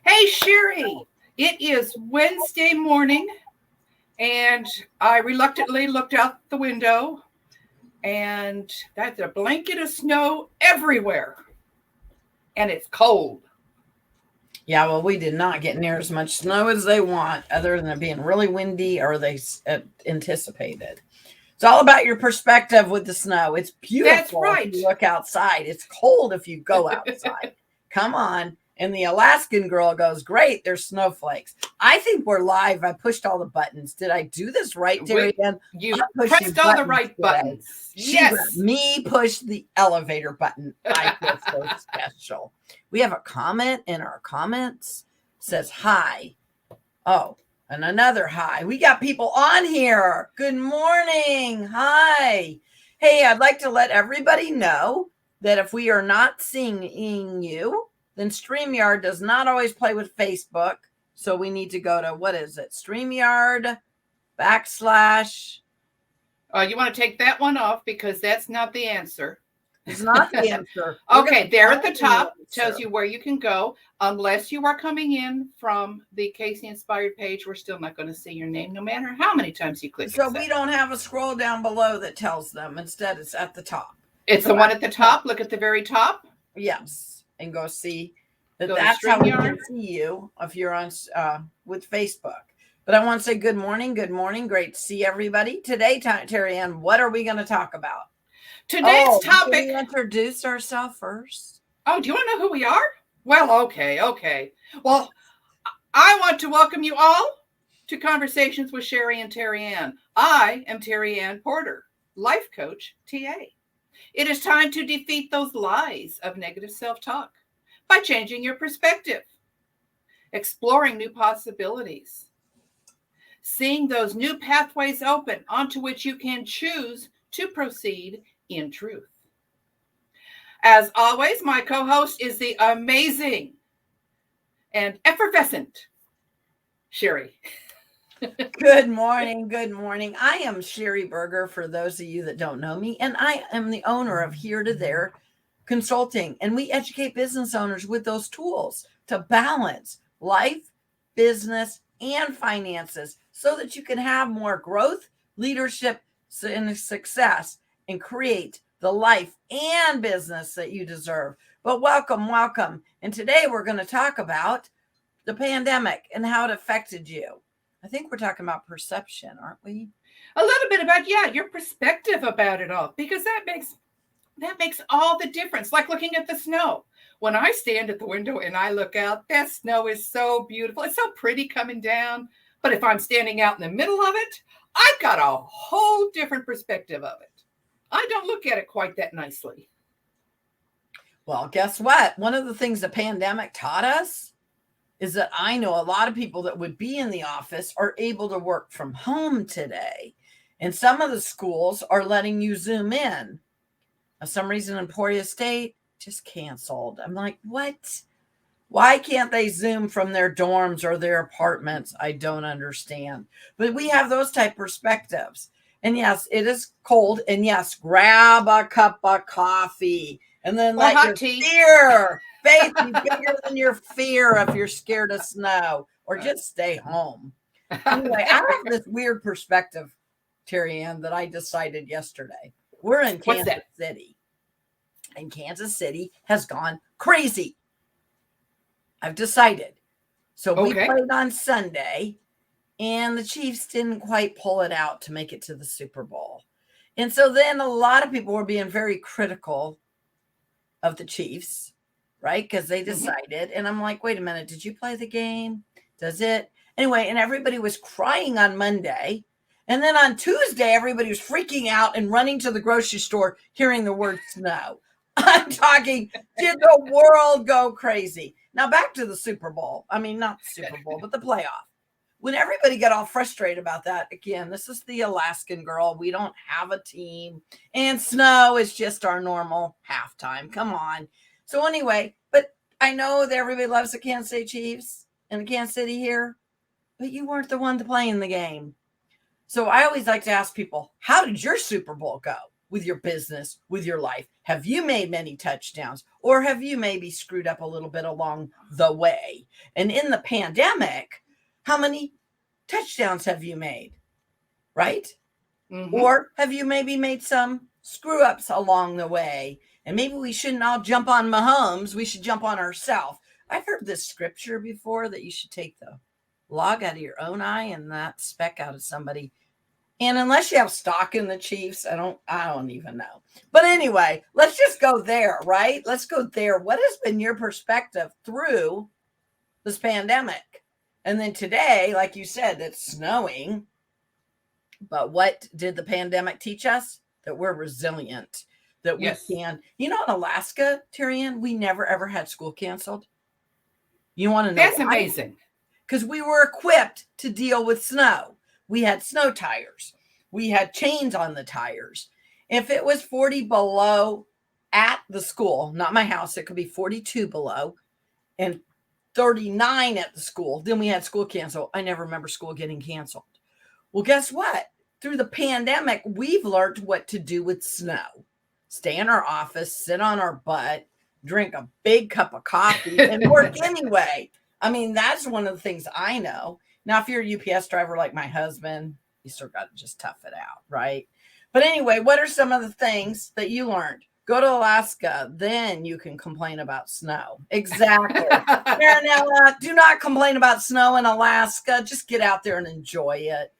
Hey, Sheri, it is Wednesday morning, and I reluctantly looked out the window, and that's a blanket of snow everywhere, and it's cold. Yeah, well, we did not get near as much snow as they want, other than it being really windy or they anticipated. It's all about your perspective with the snow. It's That's beautiful if right. you look outside. It's cold if you go outside. Come on. And the Alaskan girl goes, great, there's snowflakes. I think we're live. I pushed all the buttons. Did I do this right, we, TerryAnn? I'm you pushing pressed all the buttons right today. buttons. She let Yes. me push the elevator button. I feel so special. We have a comment in our comments. It says hi. Oh, and another hi. We got people on here. Good morning. Hi. Hey, I'd like to let everybody know that if we are not seeing you, then StreamYard does not always play with Facebook. So we need to go to, what is it? StreamYard backslash. You want to take that one off because that's not the answer. It's not the answer. Okay, there at the find the top tells answer. you where you can go. Unless you are coming in from the Casey Inspired page, we're still not going to see your name no matter how many times you click So accept. we don't have a scroll down below that tells them. Instead, it's at the top. It's So the one at the top. Look at the very top. Yes, and go see that. Go to That's how we can StreamYard. see you if you're on with Facebook. But I want to say good morning. Good morning. Great to see everybody today. TerryAnn, what are we going to talk about? Today's Can topic. we introduce ourselves first? Oh, do you want to know who we are? Well, okay. Well, I want to welcome you all to Conversations with Sheri and TerryAnn. I am TerryAnn Porter, life coach, TA. It is time to defeat those lies of negative self-talk by changing your perspective, exploring new possibilities, seeing those new pathways open onto which you can choose to proceed in truth. As always, my co host is the amazing and effervescent Sheri. Good morning. Good morning. I am Sheri Berger, for those of you that don't know me, and I am the owner of Here to There Consulting. And we educate business owners with those tools to balance life, business, and finances so that you can have more growth, leadership, and success and create the life and business that you deserve. But welcome. And today we're going to talk about the pandemic and how it affected you. I think we're talking about perception, aren't we? A little bit about, your perspective about it all, because that makes all the difference. Like looking at the snow. When I stand at the window and I look out, that snow is so beautiful. It's so pretty coming down. But if I'm standing out in the middle of it, I've got a whole different perspective of it. I don't look at it quite that nicely. Well, guess what? One of the things the pandemic taught us is that I know a lot of people that would be in the office are able to work from home today. And some of the schools are letting you Zoom in. For some reason, Emporia State just canceled. I'm like, what? Why can't they Zoom from their dorms or their apartments? I don't understand. But we have those type perspectives. And yes, it is cold. And yes, grab a cup of coffee and then let your faith be bigger than your fear if you're scared of snow, or just stay home. Anyway, I have this weird perspective, TerryAnn, that I decided yesterday. We're in Kansas City, and Kansas City has gone crazy. I've decided. So we played on Sunday, and the Chiefs didn't quite pull it out to make it to the Super Bowl. And so then a lot of people were being very critical of the Chiefs, right? Because they decided. And I'm like, wait a minute, did you play the game? Does it? Anyway, and everybody was crying on Monday. And then on Tuesday, everybody was freaking out and running to the grocery store hearing the word snow. I'm talking, did the world go crazy? Now back to the Super Bowl. I mean, not the Super Bowl, but the playoff. When everybody got all frustrated about that, again, this is the Alaskan girl. We don't have a team. And snow is just our normal halftime. Come on. So anyway, but I know that everybody loves the Kansas City Chiefs and the Kansas City here, but you weren't the one to play in the game. So I always like to ask people, how did your Super Bowl go? with your business, with your life? Have you made many touchdowns, or have you maybe screwed up a little bit along the way? And in the pandemic, how many touchdowns have you made? Right? Mm-hmm. Or have you maybe made some screw ups along the way? And maybe we shouldn't all jump on Mahomes. We should jump on ourselves. I've heard this scripture before that you should take the log out of your own eye and that speck out of somebody. And unless you have stock in the Chiefs, I don't even know. But anyway, let's just go there, right? Let's go there. What has been your perspective through this pandemic? And then today, like you said, it's snowing. But what did the pandemic teach us? That we're resilient, that Yes. we can. In Alaska, TerryAnn, we never ever had school canceled. You want to know That's why? amazing. Because we were equipped to deal with snow. We had snow tires. We had chains on the tires. If it was 40 below at the school, not my house, it could be 42 below and 39 at the school, then we had school canceled. I never remember school getting canceled. Well, guess what? Through the pandemic, we've learned what to do with snow. Stay in our office, sit on our butt, drink a big cup of coffee, and work anyway. I mean, that's one of the things I know. Now, if you're a UPS driver like my husband, you still got to just tough it out, right? But anyway, what are some of the things that you learned? Go to Alaska, then you can complain about snow. Exactly. Marinella, do not complain about snow in Alaska. Just get out there and enjoy it.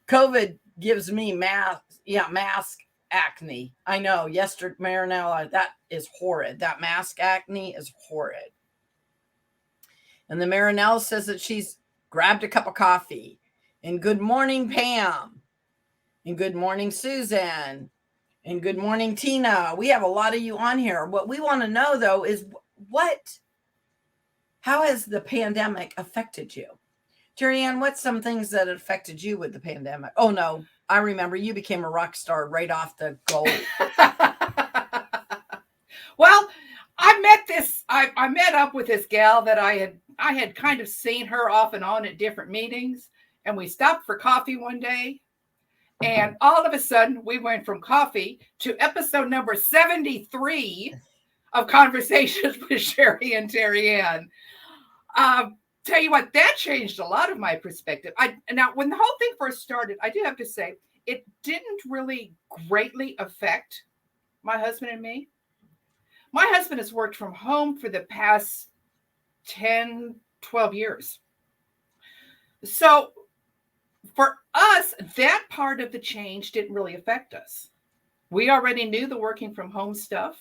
COVID gives me mask acne. I know. Yesterday, Marinella, that is horrid. That mask acne is horrid. And the Marinella says that she's grabbed a cup of coffee. And good morning, Pam. And good morning, Susan. And good morning, Tina. We have a lot of you on here. What we want to know, though, is how has the pandemic affected you? TerryAnn, what's some things that affected you with the pandemic? Oh, no, I remember you became a rock star right off the goal. Well, I met up with this gal that I had kind of seen her off and on at different meetings, and we stopped for coffee one day. And all of a sudden, we went from coffee to episode number 73 of Conversations with Sheri and TerryAnn. Tell you what, that changed a lot of my perspective. Now, when the whole thing first started, I do have to say, it didn't really greatly affect my husband and me. My husband has worked from home for the past 10, 12 years. So for us, that part of the change didn't really affect us. We already knew the working from home stuff.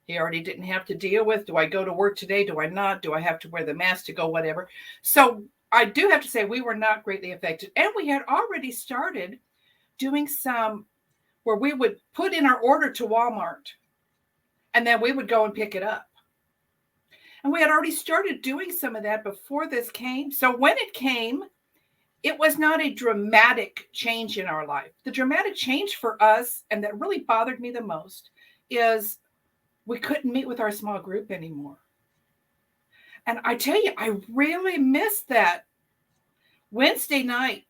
He already didn't have to deal with, do I go to work today? Do I not? Do I have to wear the mask to go, whatever? So I do have to say we were not greatly affected. And we had already started doing some where we would put in our order to Walmart and then we would go and pick it up. And we had already started doing some of that before this came. So when it came, it was not a dramatic change in our life. The dramatic change for us, and that really bothered me the most, is we couldn't meet with our small group anymore. And I tell you, I really missed that Wednesday night,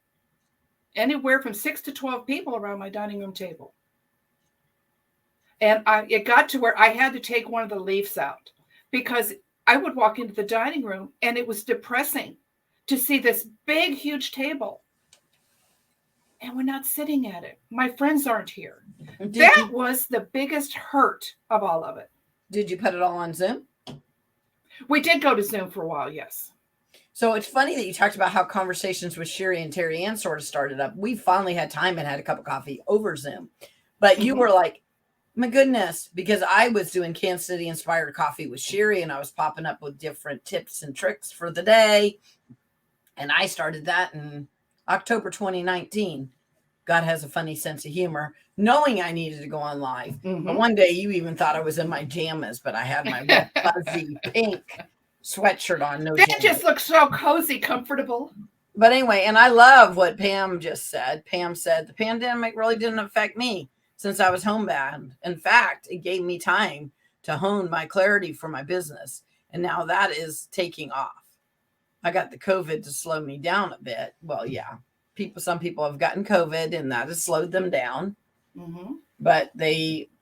anywhere from 6 to 12 people around my dining room table. And it got to where I had to take one of the leaves out because I would walk into the dining room and it was depressing to see this big, huge table. And we're not sitting at it. My friends aren't here. That was the biggest hurt of all of it. Did you put it all on Zoom? We did go to Zoom for a while, yes. So it's funny that you talked about how Conversations with Sheri and TerryAnn sort of started up. We finally had time and had a cup of coffee over Zoom. But you were like, my goodness, because I was doing Kansas City Inspired Coffee with Sheri and I was popping up with different tips and tricks for the day. And I started that in October 2019. God has a funny sense of humor, knowing I needed to go on live. But one day you even thought I was in my jammas, but I had my red fuzzy pink sweatshirt on. No, that just looks so cozy, comfortable. But anyway, and I love what Pam just said. Pam said the pandemic really didn't affect me since I was homebound. In fact, it gave me time to hone my clarity for my business. And now that is taking off. I got the COVID to slow me down a bit. Well, yeah, some people have gotten COVID and that has slowed them down. But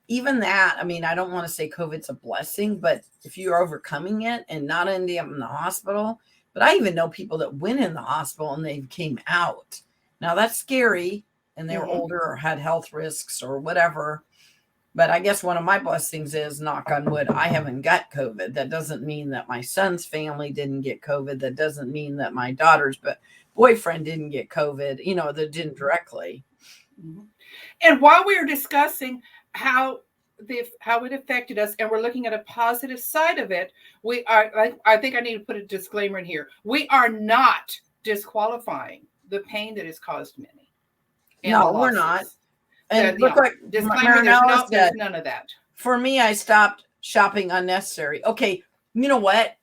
even that, I mean, I don't want to say COVID's a blessing, but if you're overcoming it and not ending up in the hospital, but I even know people that went in the hospital and they came out. Now that's scary, and they were Mm-hmm. older or had health risks or whatever. But I guess one of my blessings is, knock on wood, I haven't got COVID. That doesn't mean that my son's family didn't get COVID. That doesn't mean that my daughter's boyfriend didn't get COVID, that didn't directly. Mm-hmm. And while we are discussing how how it affected us, and we're looking at a positive side of it, we are. I think I need to put a disclaimer in here. We are not disqualifying the pain that has caused many and the No, we're not. losses. And That look what disclaimer. Marinella There's said. none of that. For me, I stopped shopping unnecessary. Okay, you know what?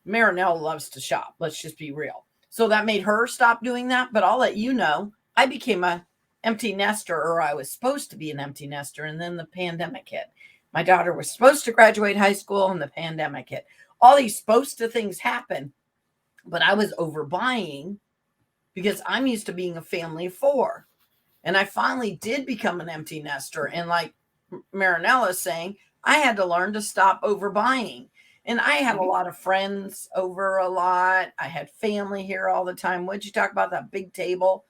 Marinella loves to shop. Let's just be real. So that made her stop doing that. But I'll let you know, I became a empty nester, or I was supposed to be an empty nester, and then the pandemic hit. My daughter was supposed to graduate high school, and the pandemic hit. All these supposed to things happen, but I was overbuying because I'm used to being a family of four. And I finally did become an empty nester. And like Marinella is saying, I had to learn to stop overbuying. And I had a Mm-hmm. lot of friends over a lot. I had family here all the time. What'd you talk about, that big table?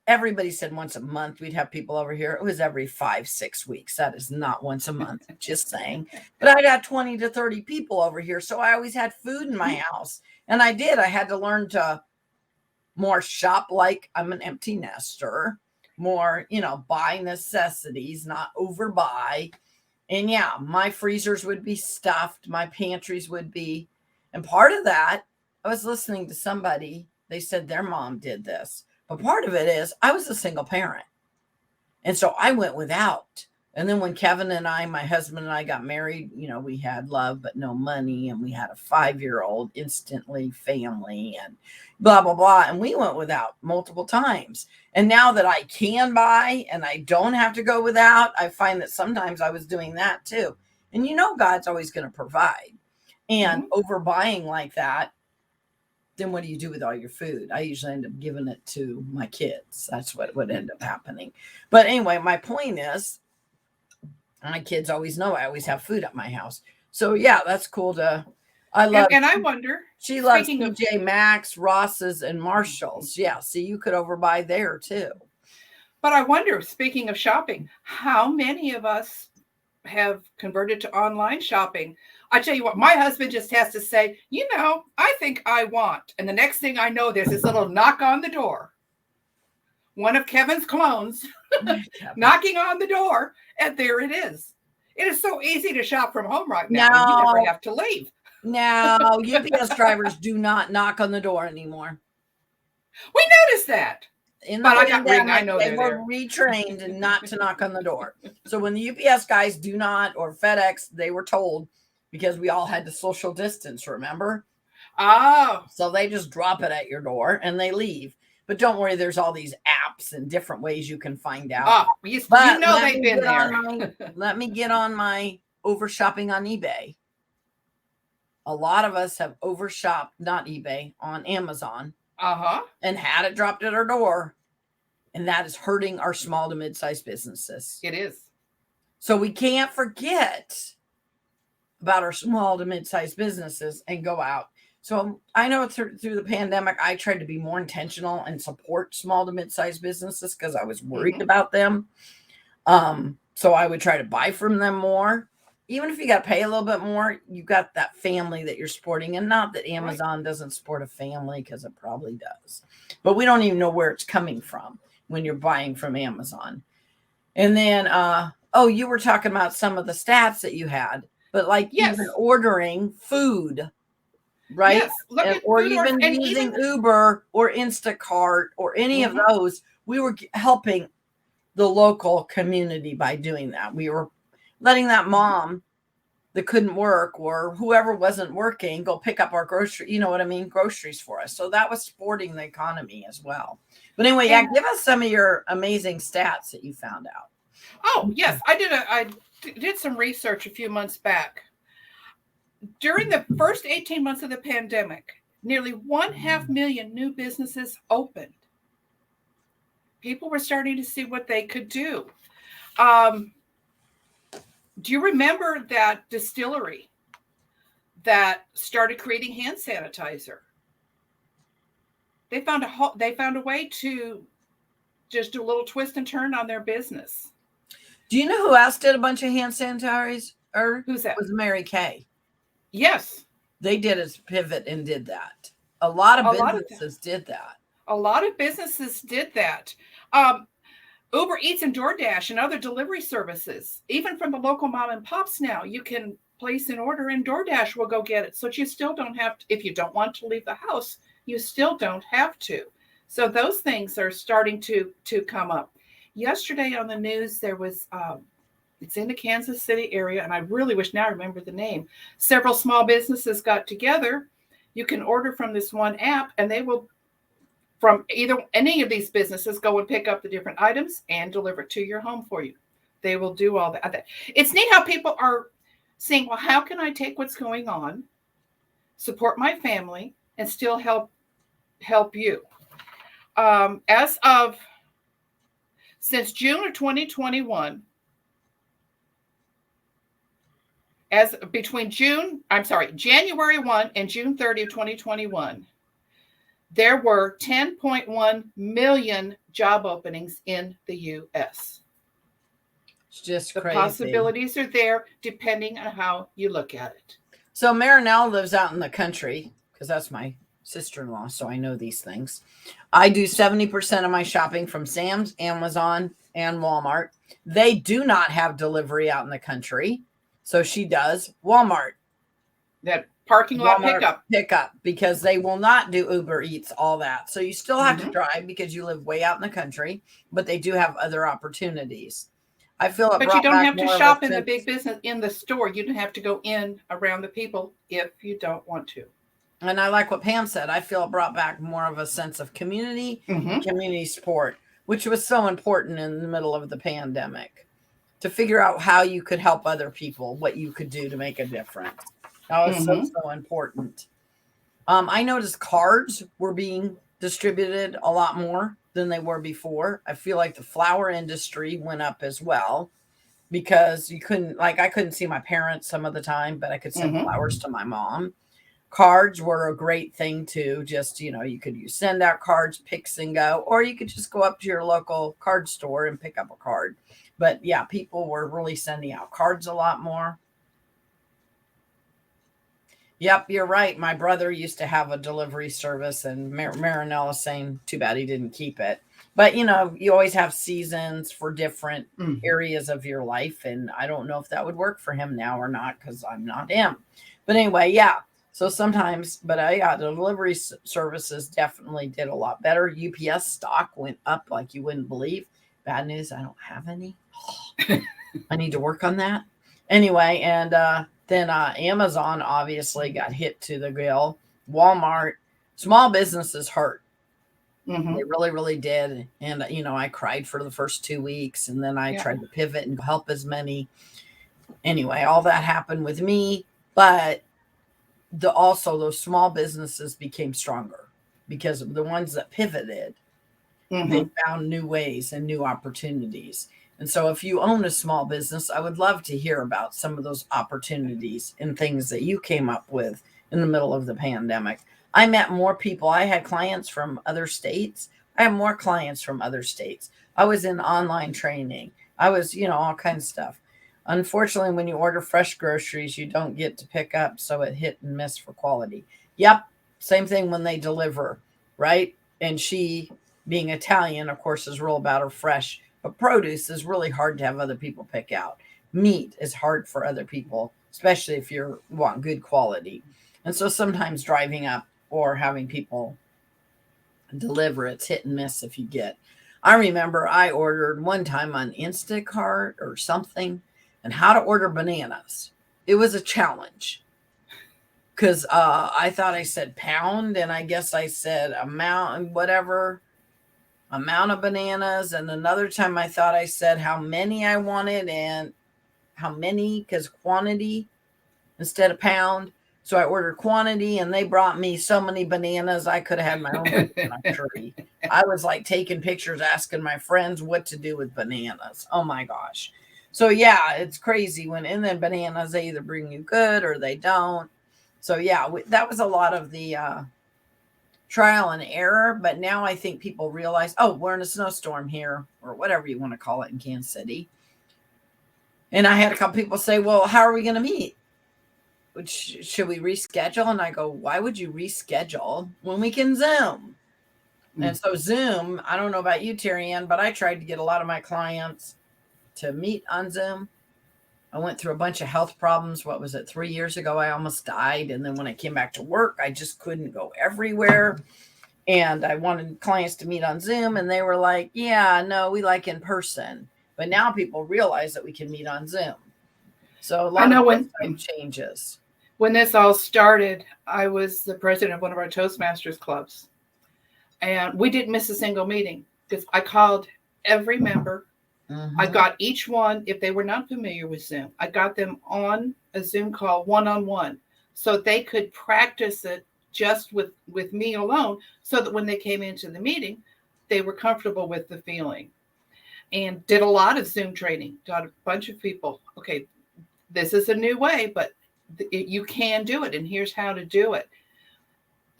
Everybody said once a month we'd have people over here. It was every 5-6 weeks. That is not once a month, just saying. But I got 20 to 30 people over here. So I always had food in my house. And I did. I had to learn to more shop like I'm an empty nester, more, buy necessities, not overbuy. And yeah, my freezers would be stuffed, my pantries would be. And part of that, I was listening to somebody, they said their mom did this. But part of it is I was a single parent. And so I went without. And then when Kevin and I, my husband and I got married, we had love but no money. And we had a 5-year-old, instantly family, and blah, blah, blah. And we went without multiple times. And now that I can buy and I don't have to go without, I find that sometimes I was doing that too. And God's always going to provide. And Mm-hmm. overbuying like that, then what do you do with all your food? I usually end up giving it to my kids. That's what would end up happening. But anyway, my point is, my kids always know I always have food at my house. So yeah, that's cool I love, And I wonder. she loves Speaking of, TJ Maxx, Ross's, and Marshalls. Yeah, so you could overbuy there too. but I wonder. Speaking of shopping, how many of us have converted to online shopping? I tell you what, my husband just has to say, I think I want. And the next thing I know, there's this little knock on the door. One of Kevin's clones knocking on the door, and there it is. It is so easy to shop from home right now. You never have to leave. Now, UPS drivers do not knock on the door anymore. We noticed that. In the But I got pandemic, ring. I know they they're were there. retrained and not to knock on the door. So when the UPS guys do not, or FedEx, they were told, because we all had to social distance, remember? Oh. So they just drop it at your door and they leave. But don't worry, there's all these apps and different ways you can find out. Oh, But they've been there. Let me get on my over shopping on eBay. A lot of us have overshopped, not eBay, on Amazon. Uh-huh. And had it dropped at our door. And that is hurting our small to mid-sized businesses. It is. So we can't forget about our small to mid-sized businesses and go out. So I know through the pandemic, I tried to be more intentional and support small to mid-sized businesses because I was worried about them. So I would try to buy from them more. Even if you got to pay a little bit more, you got that family that you're supporting. And not that Amazon doesn't support a family, because it probably does. But we don't even know where it's coming from when you're buying from Amazon. And then, you were talking about some of the stats that you had. But like even ordering food, right? Yes. Or even using Uber or Instacart or any of those, we were helping the local community by doing that. We were letting that mom that couldn't work or whoever wasn't working go pick up our groceries for us. So that was supporting the economy as well. But anyway, give us some of your amazing stats that you found out. Oh, yes. I did some research a few months back. During the first 18 months of the pandemic, nearly 500,000 new businesses opened. People were starting to see what they could do. Um, do you remember that distillery that started creating hand sanitizer? They found a way to just do a little twist and turn on their business. Do you know who else did a bunch of hand sanitizers? Who's that? Was Mary Kay. Yes. They did a pivot and did that. A lot of A businesses did that. A lot of businesses did that. Um, Uber Eats and DoorDash and other delivery services, even from the local mom and pops now, you can place an order and DoorDash will go get it. So you still don't have to, if you don't want to leave the house, you still don't have to. So those things are starting to come up. Yesterday on the news, there was, it's in the Kansas City area, and I really wish now I remember the name. Several small businesses got together. You can order from this one app, and they will, from either any of these businesses, go and pick up the different items and deliver it to your home for you. They will do all that. It's neat how people are saying, well, how can I take what's going on, support my family, and still help you? As of since June of 2021, as between January 1 and June 30 of 2021, there were 10.1 million job openings in the U.S. It's just the crazy. Possibilities are there depending on how you look at it. So Marinelle lives out in the country because that's my sister-in-law, so I know these things. I do 70% of my shopping from Sam's, Amazon, and Walmart. They do not have delivery out in the country, so she does Walmart. That parking lot pickup because they will not do Uber Eats, all that. So you still have to drive because you live way out in the country, but they do have other opportunities. I feel it. But you don't have to shop in the big business in the store. You don't have to go in around the people if you don't want to. And I like what Pam said. I feel it brought back more of a sense of community, community support, which was so important in the middle of the pandemic, to figure out how you could help other people, what you could do to make a difference. That was so important. I noticed cards were being distributed a lot more than they were before. I feel like the flower industry went up as well because I couldn't see my parents some of the time, but I could send flowers to my mom. Cards were a great thing too. Just, you could send out cards, picks and go, or you could just go up to your local card store and pick up a card. But yeah, people were really sending out cards a lot more. Yep, you're right. My brother used to have a delivery service, and Marinelle is saying, too bad he didn't keep it. But, you always have seasons for different areas of your life, and I don't know if that would work for him now or not because I'm not him. But anyway, yeah. So sometimes, but the delivery services definitely did a lot better. UPS stock went up like you wouldn't believe. Bad news, I don't have any. I need to work on that. Anyway, and then Amazon obviously got hit to the gill. Walmart, small businesses hurt. They really, really did. And, I cried for the first 2 weeks, and then I tried to pivot and help as many. Anyway, all that happened with me. But also those small businesses became stronger because the ones that pivoted, they found new ways and new opportunities. And so if you own a small business, I would love to hear about some of those opportunities and things that you came up with in the middle of the pandemic. I met more people. I had clients from other states. I have more clients from other states. I was in online training. I was, all kinds of stuff. Unfortunately, when you order fresh groceries, you don't get to pick up. So it hit and miss for quality. Yep. Same thing when they deliver, right? And she, being Italian, of course, is real about her fresh. But produce is really hard to have other people pick out. Meat is hard for other people, especially if you want good quality. And so sometimes driving up or having people deliver, it's hit and miss if you get. I remember I ordered one time on Instacart or something, and how to order bananas. It was a challenge because I thought I said pound, and I guess I said amount of bananas. And another time I thought I said how many I wanted and how many, because quantity instead of pound. So I ordered quantity, and they brought me so many bananas I could have had my own banana tree. I was like taking pictures, asking my friends what to do with bananas. Oh my gosh. So yeah, it's crazy and then bananas, they either bring you good or they don't. So yeah, that was a lot of the trial and error. But now I think people realize, oh, we're in a snowstorm here, or whatever you want to call it in Kansas City. And I had a couple people say, well, how are we going to meet? Should we reschedule? And I go, why would you reschedule when we can Zoom? And so Zoom, I don't know about you, TerryAnn, but I tried to get a lot of my clients to meet on Zoom. I went through a bunch of health problems. What was it? 3 years ago, I almost died. And then when I came back to work, I just couldn't go everywhere. And I wanted clients to meet on Zoom. And they were like, yeah, no, we like in person. But now people realize that we can meet on Zoom. So a lot of those changes. When this all started, I was the president of one of our Toastmasters clubs. And we didn't miss a single meeting because I called every member. I got each one, if they were not familiar with Zoom, I got them on a Zoom call one-on-one so they could practice it just with me alone, so that when they came into the meeting, they were comfortable with the feeling. And did a lot of Zoom training, got a bunch of people. Okay, this is a new way, but you can do it, and here's how to do it.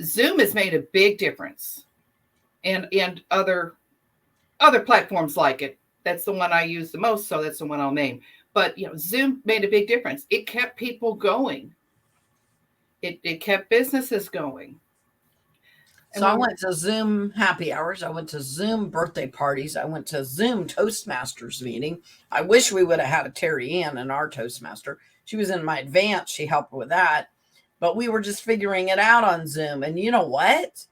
Zoom has made a big difference, and other platforms like it. That's the one I use the most, so that's the one I'll name. But Zoom made a big difference. It kept people going. It kept businesses going. So I went to Zoom happy hours. I went to Zoom birthday parties. I went to Zoom Toastmasters meeting. I wish we would have had a TerryAnn in our Toastmaster. She was in my advance. She helped with that. But we were just figuring it out on Zoom. And you know what?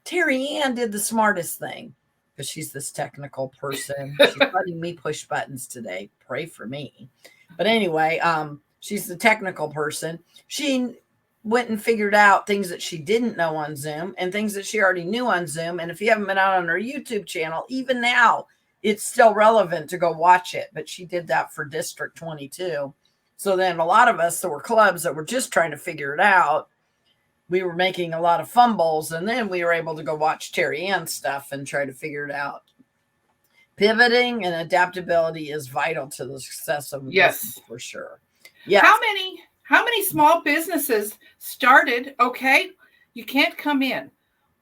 TerryAnn did the smartest thing, because she's this technical person. She's letting me push buttons today. Pray for me. But anyway, she's the technical person. She went and figured out things that she didn't know on Zoom and things that she already knew on Zoom. And if you haven't been out on her YouTube channel, even now, it's still relevant to go watch it. But she did that for District 22. So then a lot of us that were clubs that were just trying to figure it out, we were making a lot of fumbles, and then we were able to go watch TerryAnn stuff and try to figure it out. Pivoting and adaptability is vital to the success of business, for sure. Yes. How many small businesses started, okay, you can't come in.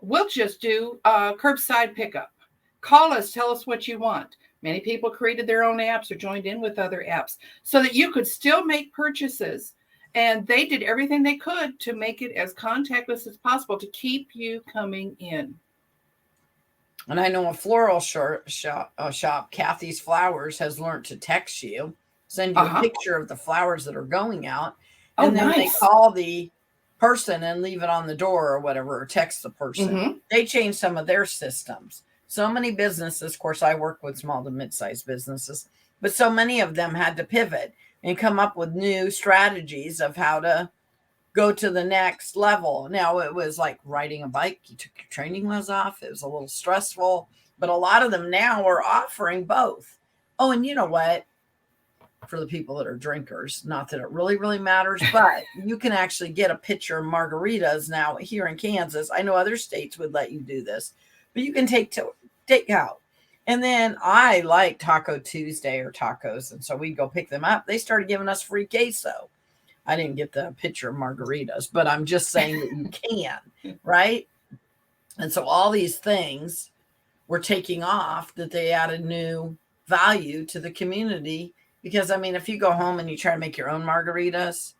We'll just do curbside pickup. Call us, tell us what you want. Many people created their own apps or joined in with other apps so that you could still make purchases. And they did everything they could to make it as contactless as possible to keep you coming in. And I know a floral shop, Kathy's Flowers, has learned to text you, send you a picture of the flowers that are going out. And then they call the person and leave it on the door or whatever, or text the person. They changed some of their systems. So many businesses, of course, I work with small to mid-sized businesses, but so many of them had to pivot and come up with new strategies of how to go to the next level. Now, it was like riding a bike. You took your training wheels off. It was a little stressful, but a lot of them now are offering both. Oh, and you know what? For the people that are drinkers, not that it really, really matters, but you can actually get a pitcher of margaritas now here in Kansas. I know other states would let you do this, but you can take out. And then I like Taco Tuesday or tacos. And so we'd go pick them up. They started giving us free queso. I didn't get the pitcher of margaritas, but I'm just saying that you can, right? And so all these things were taking off, that they added new value to the community. Because, I mean, if you go home and you try to make your own margaritas,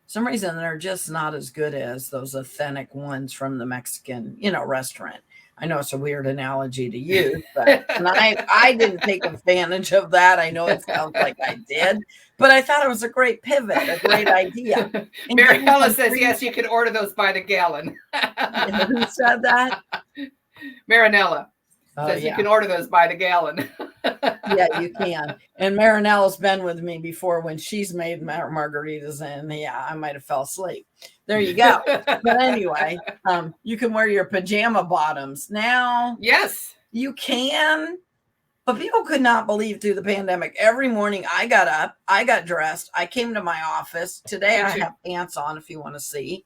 for some reason they're just not as good as those authentic ones from the Mexican, restaurant. I know it's a weird analogy to use, but I didn't take advantage of that. I know it sounds like I did, but I thought it was a great pivot, a great idea. Marinella says, yes, you can order those by the gallon. Who said that? Marinella says you can order those by the gallon. Yeah, you can. And Marinella's been with me before when she's made margaritas, and I might have fell asleep. There you go. But anyway, you can wear your pajama bottoms now. Yes, you can. But people could not believe through the pandemic. Every morning I got up, I got dressed, I came to my office. Today I have pants on if you want to see.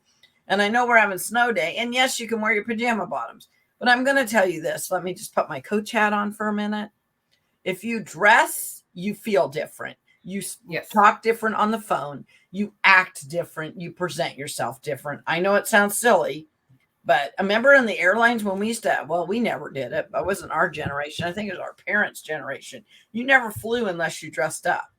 And I know we're having snow day. And yes, you can wear your pajama bottoms. But I'm going to tell you this. Let me just put my coach hat on for a minute. If you dress, you feel different. You talk different on the phone. You act different. You present yourself different. I know it sounds silly, but I remember in the airlines when we used to, well, we never did it. But it wasn't our generation. I think it was our parents' generation. You never flew unless you dressed up.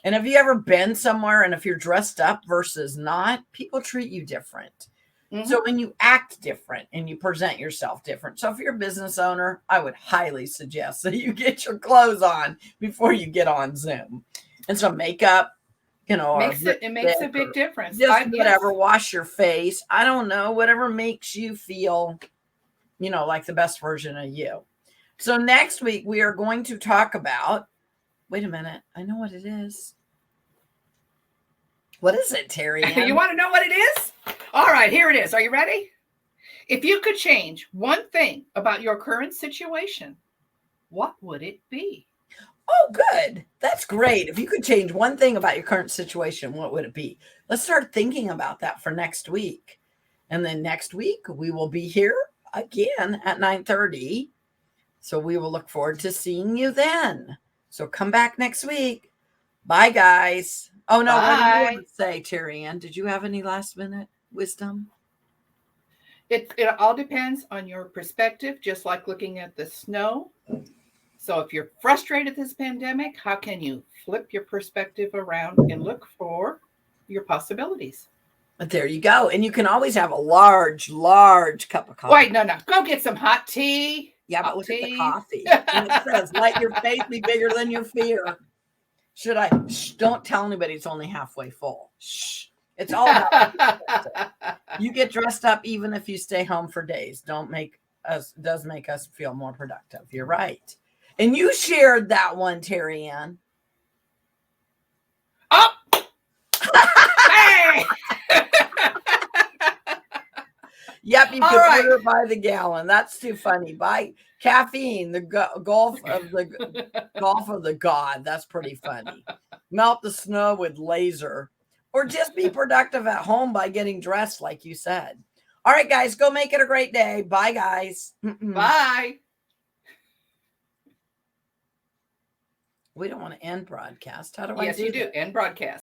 And have you ever been somewhere and if you're dressed up versus not, people treat you different. Mm-hmm. So when you act different and you present yourself different. So if you're a business owner, I would highly suggest that you get your clothes on before you get on Zoom. And some makeup, it makes a big difference. Just whatever, wash your face. I don't know, whatever makes you feel, like the best version of you. So next week we are going to talk about, wait a minute, I know what it is. What is it, TerryAnn? You want to know what it is? All right, here it is. Are you ready? If you could change one thing about your current situation, what would it be? Oh, good. That's great. If you could change one thing about your current situation, what would it be? Let's start thinking about that for next week. And then next week, we will be here again at 9:30. So we will look forward to seeing you then. So come back next week. Bye, guys. Oh, no. Bye. What do you want to say, TerryAnn? Did you have any last minute wisdom? It all depends on your perspective, just like looking at the snow. So if you're frustrated this pandemic, how can you flip your perspective around and look for your possibilities? But there you go. And you can always have a large cup of coffee. Wait, no. Go get some hot tea. Yeah, but look at the coffee. And it says, let your faith be bigger than your fear. Should I? Shh, don't tell anybody it's only halfway full. Shh. It's all about you get dressed up even if you stay home for days. Does make us feel more productive. You're right. And you shared that one, TerryAnn. Oh! Hey! Yep, you can order by the gallon. That's too funny. Buy caffeine, the golf of the god. That's pretty funny. Melt the snow with laser. Or just be productive at home by getting dressed, like you said. All right, guys, go make it a great day. Bye, guys. Bye. We don't want to end broadcast. How do I do Yes, you do. that? End broadcast.